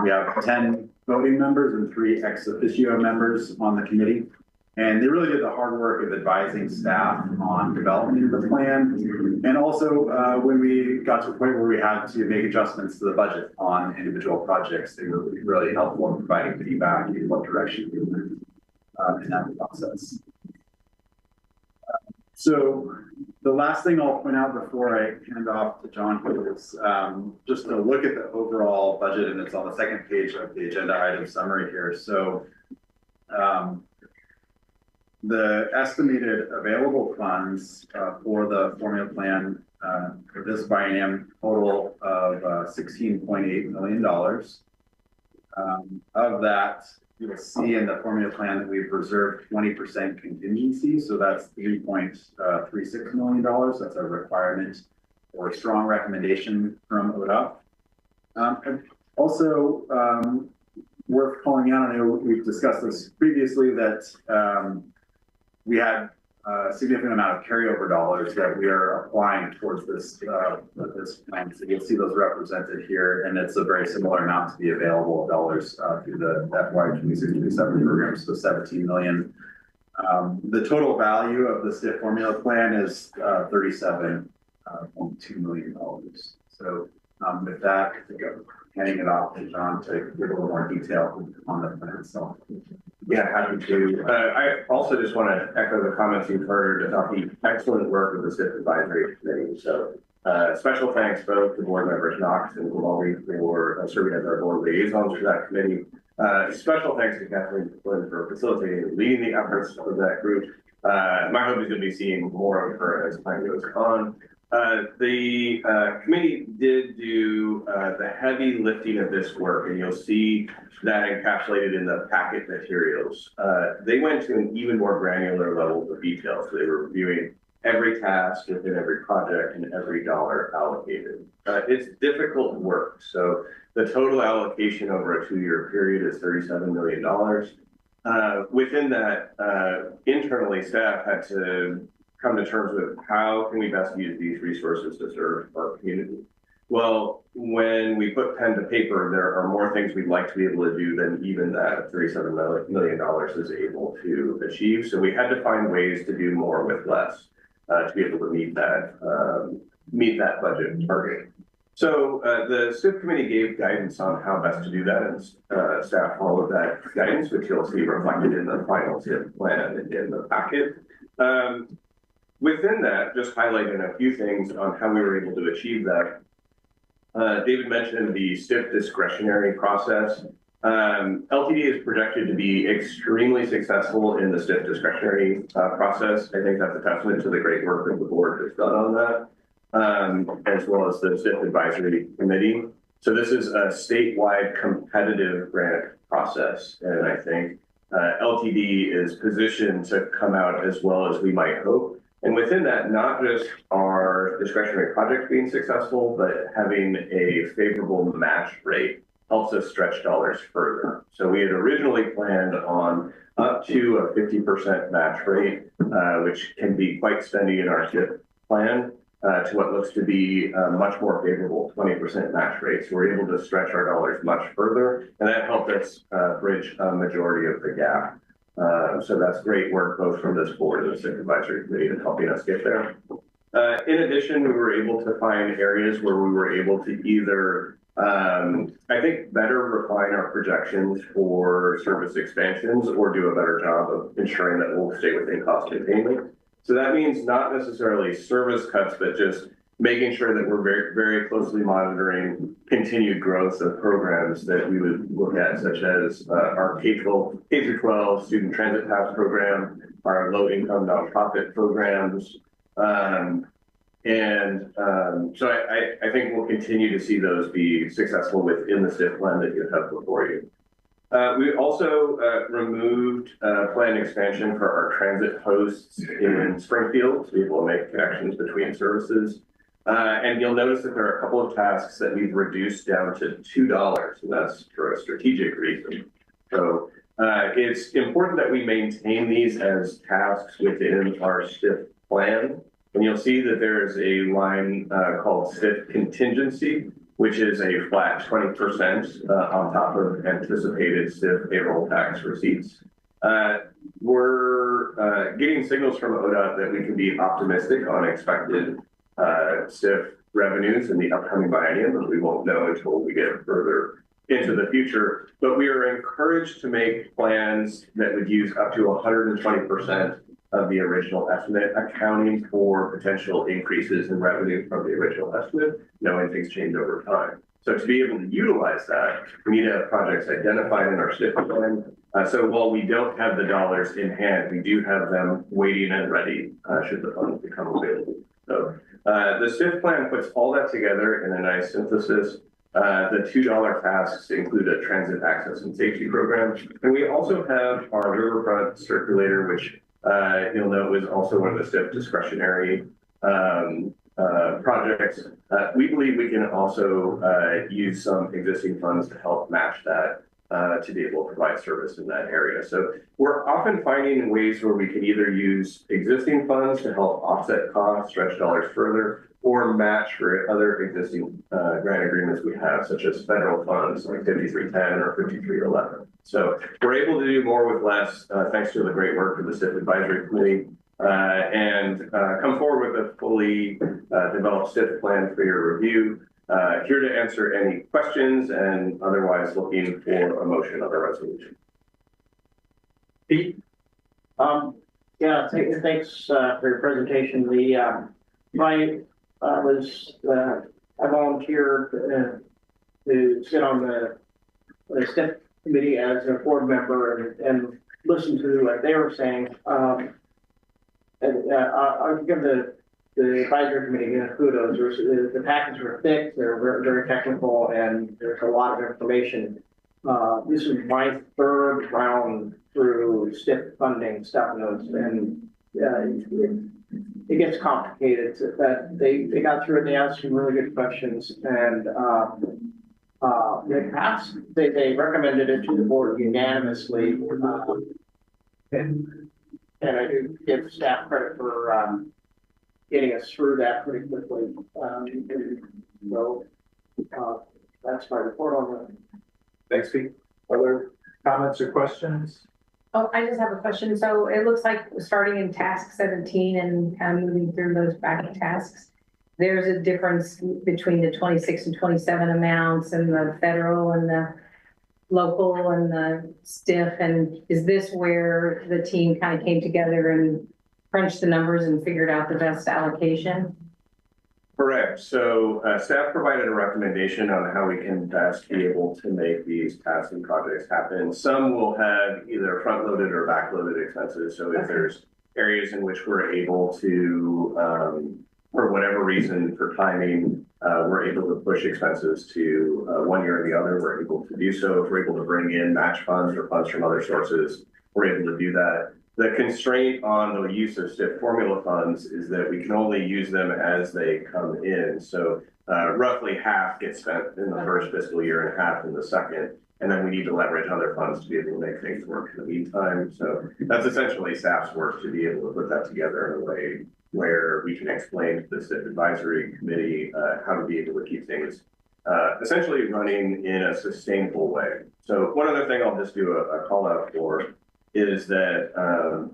Speaker 12: We have 10 voting members and 3 ex officio members on the committee. And they really did the hard work of advising staff on developing the plan. And also when we got to a point where we had to make adjustments to the budget on individual projects, they were really helpful in providing feedback in what direction we went in that process. So the last thing I'll point out before I hand off to John is just to look at the overall budget, and it's on the second page of the agenda item summary here. So the estimated available funds for the formula plan for this biennium total of $16.8 million. Of that, you will see in the formula plan that we've reserved 20% contingency. So that's $3.36 million. That's a requirement or a strong recommendation from ODOT. Also, worth calling out, I know we've discussed this previously, that we had a significant amount of carryover dollars that we are applying towards this plan. So you'll see those represented here, and it's a very similar amount to the available dollars through the FY 26-27 program, so 17 million. The total value of the STIF formula plan is $37.2 million. So with that, I think I'm handing it off to John to give a little more detail on the plan itself.
Speaker 13: Yeah, happy to. I also just want to echo the comments you've heard about the excellent work of the STIF Advisory Committee. So special thanks both to board members Knox and Gulali for serving as our board liaisons for that committee. Special thanks to Kathleen Flynn for facilitating and leading the efforts of that group. My hope is going to be seeing more of her as time goes on. The committee did do the heavy lifting of this work, and you'll see that encapsulated in the packet materials. They went to an even more granular level of detail, so they were reviewing every task within every project and every dollar allocated. It's difficult work, so the total allocation over a 2-year period is $37 million. Within that, internally, staff had to come to terms with how can we best use these resources to serve our community. Well, when we put pen to paper, there are more things we'd like to be able to do than even that $37 million is able to achieve. So we had to find ways to do more with less to be able to meet that budget target. So the STIF committee gave guidance on how best to do that, and staff followed that guidance, which you'll see reflected in the final STIF plan and in the packet. Within that, just highlighting a few things on how we were able to achieve that. David mentioned the STIF discretionary process. LTD is projected to be extremely successful in the STIF discretionary process. I think that's a testament to the great work that the board has done on that, as well as the STIF advisory committee. So this is a statewide competitive grant process, and I think LTD is positioned to come out as well as we might hope. And within that, not just our discretionary projects being successful, but having a favorable match rate helps us stretch dollars further. So we had originally planned on up to a 50% match rate, which can be quite spendy in our STIF plan, to what looks to be a much more favorable 20% match rate. So we're able to stretch our dollars much further, and that helped us bridge a majority of the gap. So that's great work both from this board and the STIF advisory committee in helping us get there. In addition, we were able to find areas where we were able to either, I think, better refine our projections for service expansions or do a better job of ensuring that we'll stay within cost containment. So that means not necessarily service cuts, but just making sure that we're very, very closely monitoring continued growth of programs that we would look at, such as our K-12 student transit pass program, our low-income nonprofit programs. So I think we'll continue to see those be successful within the STIF plan that you have before you. We also removed planned expansion for our transit posts in Springfield to be able to make connections between services. And you'll notice that there are a couple of tasks that we've reduced down to $2, and that's for a strategic reason. So it's important that we maintain these as tasks within our STIF plan. And you'll see that there is a line called STIF contingency, which is a flat 20% on top of anticipated STIF payroll tax receipts. We're getting signals from ODOT that we can be optimistic on expected STIF revenues in the upcoming biennium, but we won't know until we get further into the future. But we are encouraged to make plans that would use up to 120% of the original estimate, accounting for potential increases in revenue from the original estimate, knowing things change over time. So to be able to utilize that, we need to have projects identified in our STIF plan. So while we don't have the dollars in hand, we do have them waiting and ready should the funds become available. So the STIF plan puts all that together in a nice synthesis. The $2 tasks include a transit access and safety program. And we also have our riverfront circulator, which you'll note was also one of the STIF discretionary projects. We believe we can also use some existing funds to help match that to be able to provide service in that area. So we're often finding ways where we can either use existing funds to help offset costs, stretch dollars further, or match for other existing grant agreements we have, such as federal funds like 5310 or 5311. So we're able to do more with less, thanks to the great work of the SIF Advisory Committee, and come forward with a fully developed SIF plan for your review. Here to answer any questions and otherwise looking for a motion of the resolution.
Speaker 1: Pete?
Speaker 9: Yeah, thanks for your presentation. I volunteered to sit on the SIF committee as a board member and listen to what they were saying. I'll give the advisory committee kudos. The packages were thick, they're very, very technical, and there's a lot of information. This is my third round through STIP funding stuff notes, and it gets complicated. That they got through it, they asked some really good questions, and they recommended it to the board unanimously. And I do give staff credit for getting us through that pretty quickly. So that's my report on that.
Speaker 1: Thanks, Pete. Other comments or questions?
Speaker 14: Oh, I just have a question. So it looks like starting in task 17 and kind of moving through those back tasks, there's a difference between the 26 and 27 amounts and the federal and the local and the STIF. And is this where the team kind of came together and crunched the numbers and figured out the best allocation?
Speaker 13: Correct. So staff provided a recommendation on how we can best be able to make these tasks and projects happen. Some will have either front-loaded or back-loaded expenses. So if there's areas in which we're able to, for whatever reason, for timing, we're able to push expenses to one year or the other, we're able to do so. If we're able to bring in match funds or funds from other sources, we're able to do that. The constraint on the use of STIP formula funds is that we can only use them as they come in. So roughly half gets spent in the first fiscal year and half in the second. And then we need to leverage other funds to be able to make things work in the meantime. So that's essentially staff's work to be able to put that together in a way where we can explain to the SIF Advisory Committee how to be able to keep things essentially running in a sustainable way. So one other thing I'll just do a call out for is that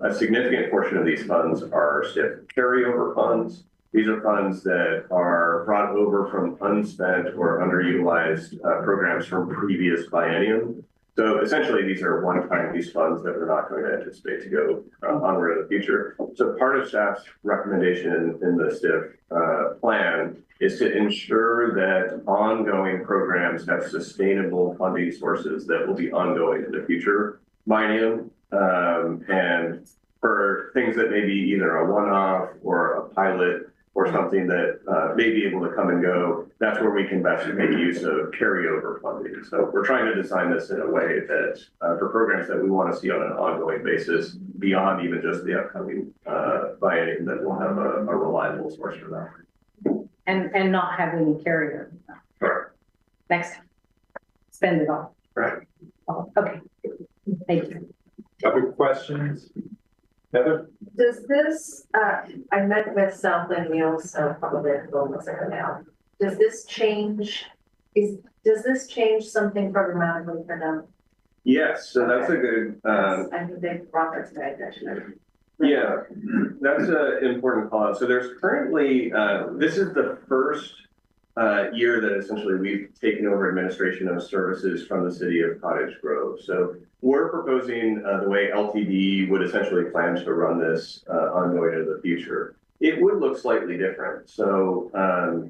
Speaker 13: a significant portion of these funds are STIF carryover funds. These are funds that are brought over from unspent or underutilized programs from previous biennium. So essentially, these are one-time use funds that we're not going to anticipate to go onward in the future. So part of staff's recommendation in the STIF plan is to ensure that ongoing programs have sustainable funding sources that will be ongoing in the future biennium. And for things that may be either a one-off or a pilot or something that may be able to come and go, that's where we can best make use of carryover funding. So we're trying to design this in a way that for programs that we want to see on an ongoing basis beyond even just the upcoming biennium, that we'll have a reliable source for that.
Speaker 14: And not have any carryover.
Speaker 13: Correct.
Speaker 14: Next time, spend it all.
Speaker 13: Right.
Speaker 14: Okay, thank you.
Speaker 1: Other questions? Heather?
Speaker 6: Does this, I met with Southland Meals, so probably a couple months ago now. Does this change something programmatically for them?
Speaker 13: Yes, so that's a good.
Speaker 6: I think they brought that to my attention.
Speaker 13: Yeah, that's an important call out. So there's currently, this is the first year that essentially we've taken over administration of services from the city of Cottage Grove. So we're proposing the way LTD would essentially plan to run this ongoing into the future. It would look slightly different. So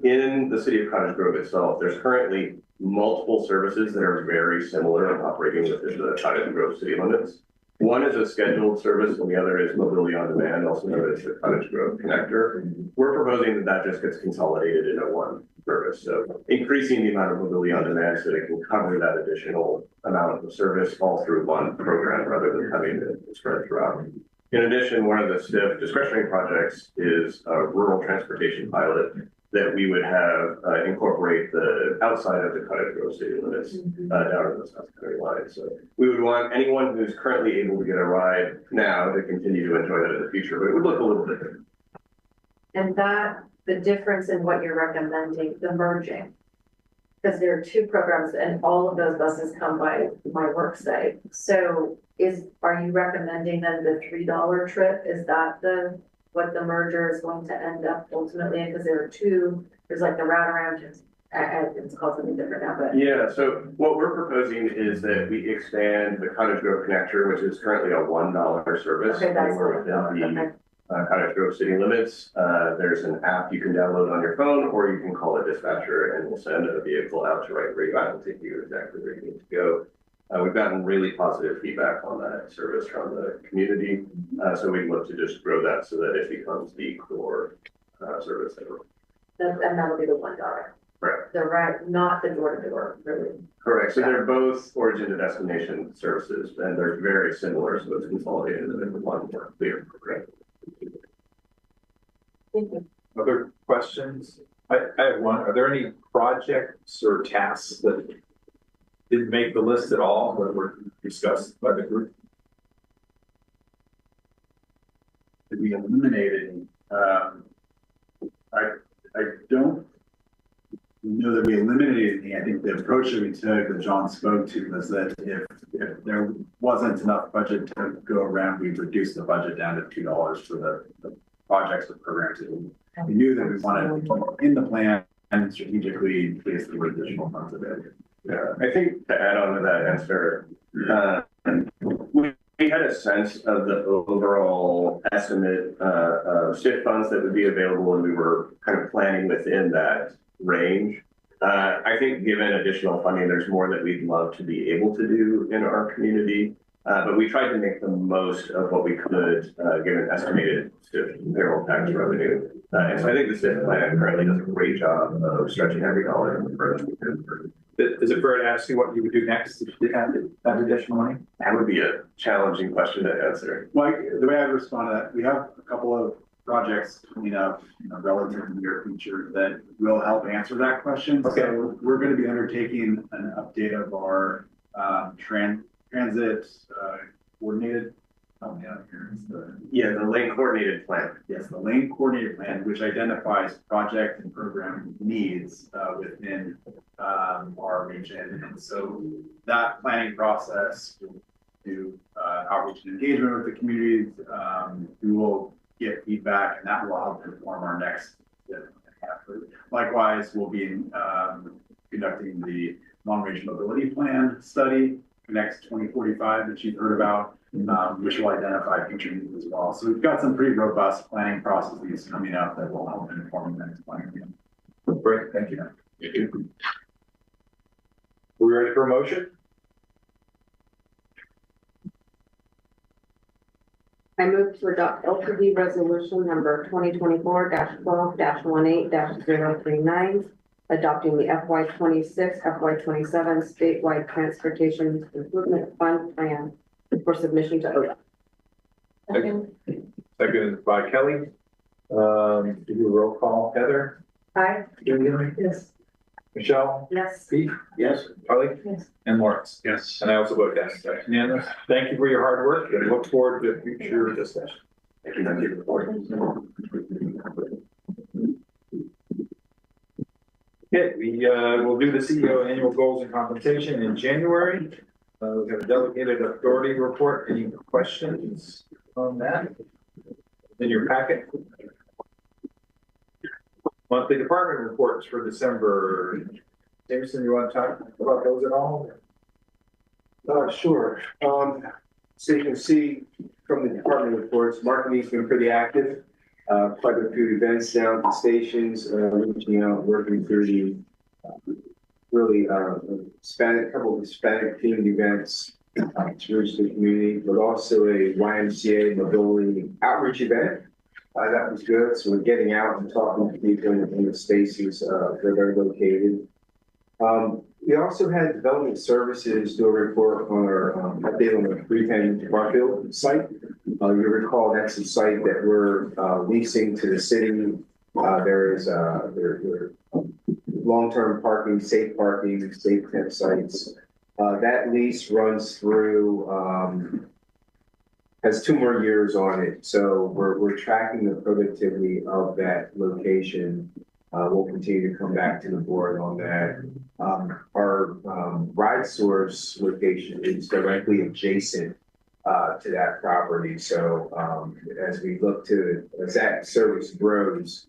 Speaker 13: in the city of Cottage Grove itself, there's currently multiple services that are very similar and operating within the Cottage Grove city limits. One is a scheduled service and the other is mobility on demand, also known as the Cottage Grove Connector. We're proposing that just gets consolidated into one service. So increasing the amount of mobility on demand so that it can cover that additional amount of service all through one program rather than having it spread throughout. In addition, one of the STIF discretionary projects is a rural transportation pilot. that we would have incorporate the outside of the Cottage Grove city limits down to the South County line. So we would want anyone who's currently able to get a ride now to continue to enjoy that in the future, but it would look a little different.
Speaker 6: And that, the difference in what you're recommending, the merging. Because there are two programs and all of those buses come by my work site. So are you recommending then the $3 trip? Is that what the merger is going to end up ultimately? Because there are two, there's like the route around, it's called something different now, but.
Speaker 13: Yeah, so what we're proposing is that we expand the Cottage Grove connector, which is currently a $1 service.
Speaker 6: Okay, that's
Speaker 13: anywhere within the Cottage Grove city limits. There's an app you can download on your phone, or you can call a dispatcher and we'll send a vehicle out to right where you are and take you exactly where you need to go. We've gotten really positive feedback on that service from the community. So we'd love to just grow that so that it becomes the core service.
Speaker 6: And that'll be the $1.
Speaker 13: Correct.
Speaker 6: The right, not the door to door, really.
Speaker 13: Correct. So they're both origin to destination services and they're very similar. So it's consolidated into one more clear program.
Speaker 6: Thank you.
Speaker 1: Other questions? I have one. Are there any projects or tasks that didn't make the list at all that were discussed by the group?
Speaker 12: Did we eliminate any? I don't know that we eliminated any. I think the approach that we took, that John spoke to, was that if there wasn't enough budget to go around, we'd reduce the budget down to $2 for the projects or programs that we knew that we wanted to keep in the plan and strategically place the additional funds available.
Speaker 13: Yeah, I think to add on to that answer, we had a sense of the overall estimate of SIF funds that would be available, and we were kind of planning within that range. I think given additional funding, there's more that we'd love to be able to do in our community, but we tried to make the most of what we could, given estimated SIF payroll tax revenue. And so I think the SIF plan currently does a great job of stretching every dollar further.
Speaker 1: Is it fair to ask you what you would do next if you did have that additional money?
Speaker 13: That would be a challenging question to answer.
Speaker 12: Well, the way I respond to that, we have a couple of projects coming up, relative in the near future that will help answer that question.
Speaker 1: Okay.
Speaker 12: So we're going to be undertaking an update of our transit coordinated. Help me out here.
Speaker 13: The lane coordinated plan.
Speaker 12: Yes, the lane coordinated plan, which identifies project and program needs within our region. And so that planning process will do outreach and engagement with the communities. We will get feedback, and that will help inform our next effort. Likewise, we'll be conducting the long-range mobility plan study, Connect 2045, that you've heard about, which will identify future needs as well. So we've got some pretty robust planning processes coming up that will help inform the next plan.
Speaker 1: Great, thank you. Are we ready for a motion?
Speaker 8: I move to adopt LPD resolution number 2024-12-18-039, adopting the FY26, FY27 statewide transportation improvement fund plan for submission to ODOT.
Speaker 1: Seconded by Kelly. Do a roll call. Heather?
Speaker 6: Aye.
Speaker 1: Julie?
Speaker 6: Yes.
Speaker 1: Michelle?
Speaker 6: Yes.
Speaker 1: Pete?
Speaker 12: Yes.
Speaker 1: Charlie?
Speaker 6: Yes.
Speaker 1: And Lawrence?
Speaker 11: Yes.
Speaker 1: And I also vote yes. That's unanimous. Thank you for your hard work and look forward to future discussion.
Speaker 13: Thank you.
Speaker 1: Okay, we will do the CEO annual goals and compensation in January. We have a delegated authority report. Any questions on that? In your packet? Monthly department reports for December. Jameson, you want to talk about those at all?
Speaker 2: Sure. So you can see from the department reports, marketing's been pretty active. Quite a few events down at the stations, reaching out, working through the really couple of Hispanic themed events to reach the community, but also a YMCA mobility outreach event. That was good. So we're getting out and talking to people in the spaces where they're located. We also had development services do a report on our update on the 310 Barfield site. You recall that's a site that we're leasing to the city There is, there long-term parking, safe campsites. That lease runs through, has 2 more years on it. So we're tracking the productivity of that location. We'll continue to come back to the board on that. Our Ride Source location is directly adjacent to that property. So as we look to, as that service grows,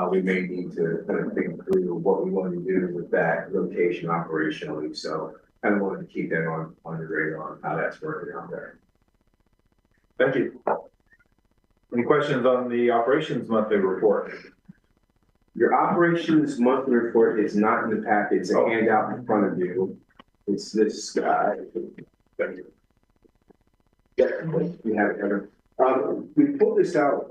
Speaker 2: we may need to kind of think through what we want to do with that location operationally. So kind of wanted to keep that on the radar, how that's working out there.
Speaker 1: Thank you. Any questions on the operations monthly report?
Speaker 2: Your operations monthly report is not in the packet. It's a handout in front of you. It's this guy. Thank you. Yeah, we have it, Heather. We pulled this out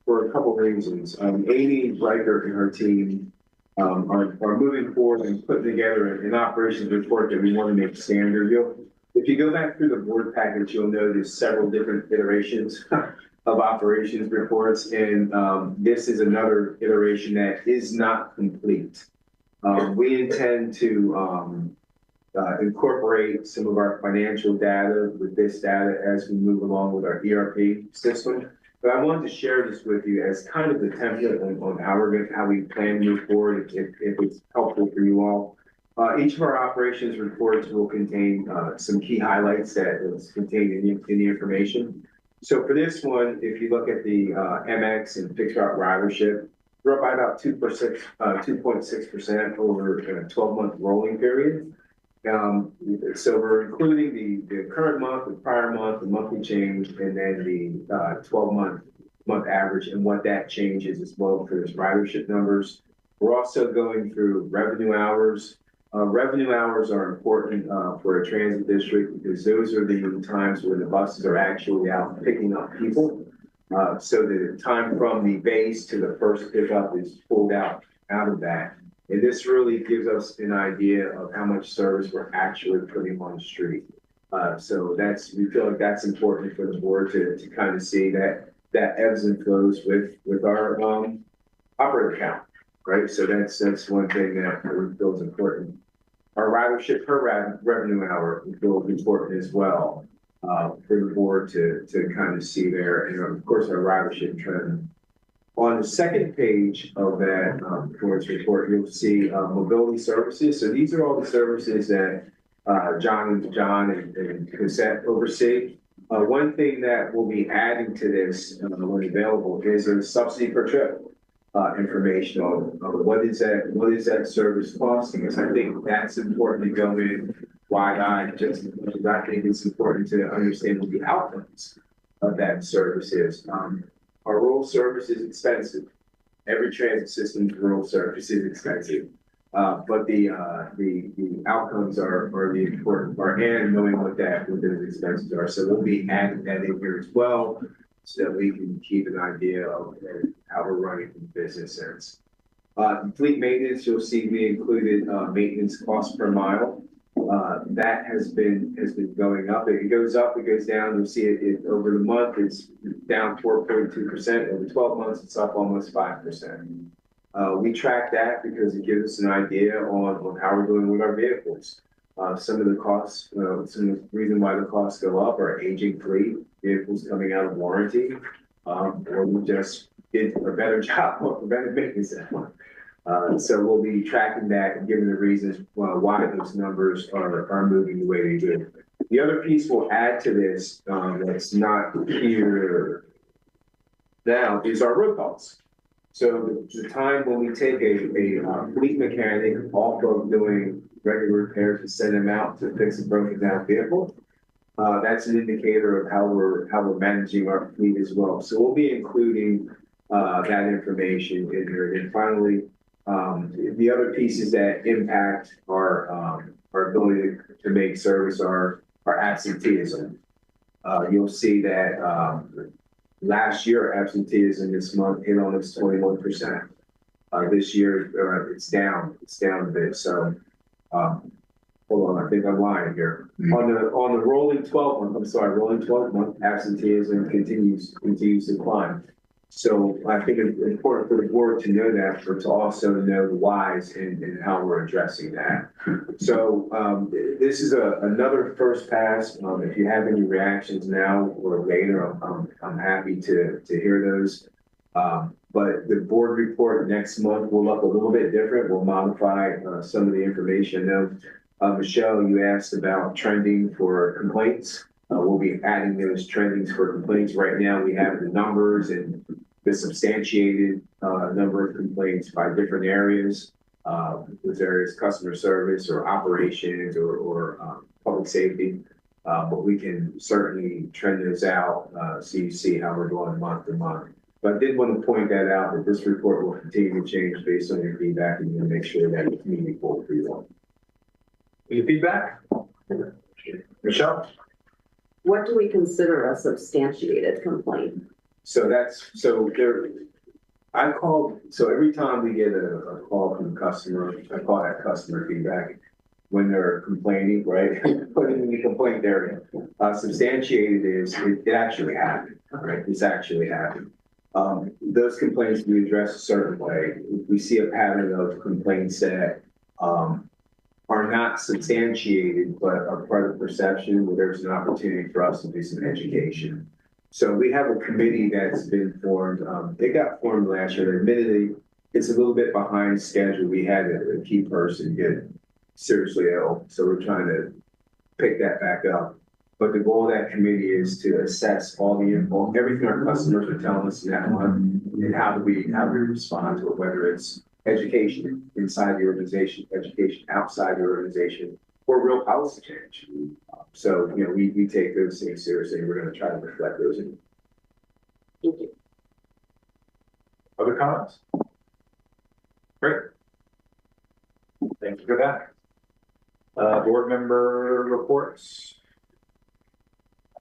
Speaker 2: for a couple of reasons. Amy Riker and her team are moving forward and putting together an operations report that we want to make standard. If you go back through the board package, you'll notice several different iterations of operations reports, and this is another iteration that is not complete. We intend to incorporate some of our financial data with this data as we move along with our ERP system. But I wanted to share this with you as kind of the template on how we plan to move forward, if it's helpful for you all. Each of our operations reports will contain some key highlights that is contained in the information. So for this one, if you look at the MX and fixed route ridership, we're up by about 2.6% over a 12-month rolling period. So we're including the current month, the prior month, the monthly change, and then the 12-month average and what that changes as well for those ridership numbers. We're also going through revenue hours. Revenue hours are important for a transit district because those are the times when the buses are actually out picking up people. So the time from the base to the first pickup is pulled out of that. And this really gives us an idea of how much service we're actually putting on the street. So we feel like that's important for the board to kind of see that ebbs and flows with our operator count, right? So that's one thing that we feel is important. Our ridership per revenue hour we feel is important as well for the board to kind of see there. And of course, our ridership trend. On the second page of that performance report, you'll see mobility services. So these are all the services that John and Cassette oversee. One thing that we'll be adding to this when available is a subsidy per trip information on what is that service costing us. I think that's important to go in wide-eyed, just because I think it's important to understand what the outcomes of that service is. Our rural service is expensive. Every transit system's rural service is expensive. But the outcomes are the important part, and knowing what those expenses are. So we'll be adding that in here as well, so that we can keep an idea of how we're running the business sense. Fleet maintenance, you'll see we included maintenance cost per mile. That has been going up. It goes up, it goes down. You'll see it over the month, it's down 4.2%. Over 12 months, it's up almost 5%. We track that because it gives us an idea on how we're doing with our vehicles. Some of the costs, some of the reason why the costs go up are aging fleet, vehicles coming out of warranty, or we just did a better job of preventive maintenance that one. So we'll be tracking that and giving the reasons why those numbers are moving the way they do. The other piece we'll add to this that's not here now is our road calls. So the time when we take a fleet mechanic off of doing regular repairs and send them out to fix a broken down vehicle, that's an indicator of how we're managing our fleet as well. So we'll be including that information in here. And finally, the other pieces that impact our ability to make service are absenteeism. You'll see that last year absenteeism this month hit almost 21%. This year it's down a bit. So hold on, I think I'm lying here. On the rolling 12 month absenteeism continues to climb. So I think it's important for the board to know that, but to also know the whys and how we're addressing that. So this is another first pass. If you have any reactions now or later, I'm happy to hear those. But the board report next month will look a little bit different. We'll modify some of the information. Now, Michelle, you asked about trending for complaints. We'll be adding those trendings for complaints. Right now, we have the numbers and the substantiated number of complaints by different areas, with various customer service or operations or public safety. But we can certainly trend those out so you see how we're going month to month. But I did want to point that out, that this report will continue to change based on your feedback, and we'll make sure that it's meaningful for you all.
Speaker 1: Any feedback? Michelle?
Speaker 8: What do we consider a substantiated complaint?
Speaker 2: So every time we get a call from a customer, I call that customer feedback when they're complaining, right? Put it in the complaint area. Substantiated is, it actually happened, right? It's actually happened. Those complaints we address a certain way. If we see a pattern of complaints that are not substantiated, but are part of perception, where there's an opportunity for us to do some education. So we have a committee that's been formed. They got formed last year. Admittedly, it's a little bit behind schedule. We had a key person get seriously ill, so we're trying to pick that back up. But the goal of that committee is to assess all the info, everything our customers are telling us in that month, and how do we respond to it, whether it's education inside the organization, education outside the organization, or real policy change. So, we take those things seriously, and we're going to try to reflect those in.
Speaker 8: Thank you.
Speaker 1: Other comments? Great. Thank you for that. Board member reports.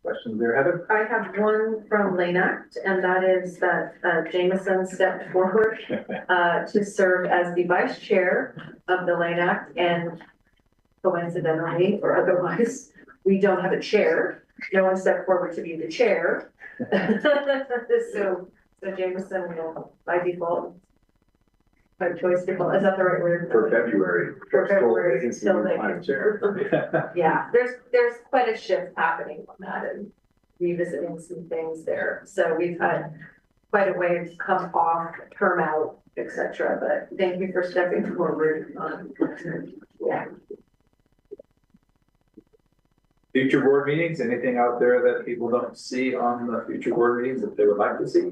Speaker 1: Questions there, Heather?
Speaker 6: I have one from Lane Act, and that is that Jameson stepped forward to serve as the vice chair of the Lane Act, and coincidentally or otherwise, we don't have a chair. No one stepped forward to be the chair. So Jameson will, by default, by choice default, is that the right word?
Speaker 2: For February.
Speaker 6: For February, still vacant chair. Yeah, there's quite a shift happening on that and revisiting some things there. So we've had quite a way to come off, term out, etc. But thank you for stepping forward. Yeah.
Speaker 1: Future board meetings, anything out there that people don't see on the future board meetings that they would like to see?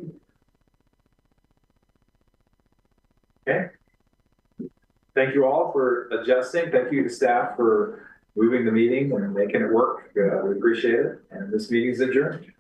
Speaker 1: Okay. Thank you all for adjusting. Thank you to staff for moving the meeting and making it work. We appreciate it. And this meeting is adjourned.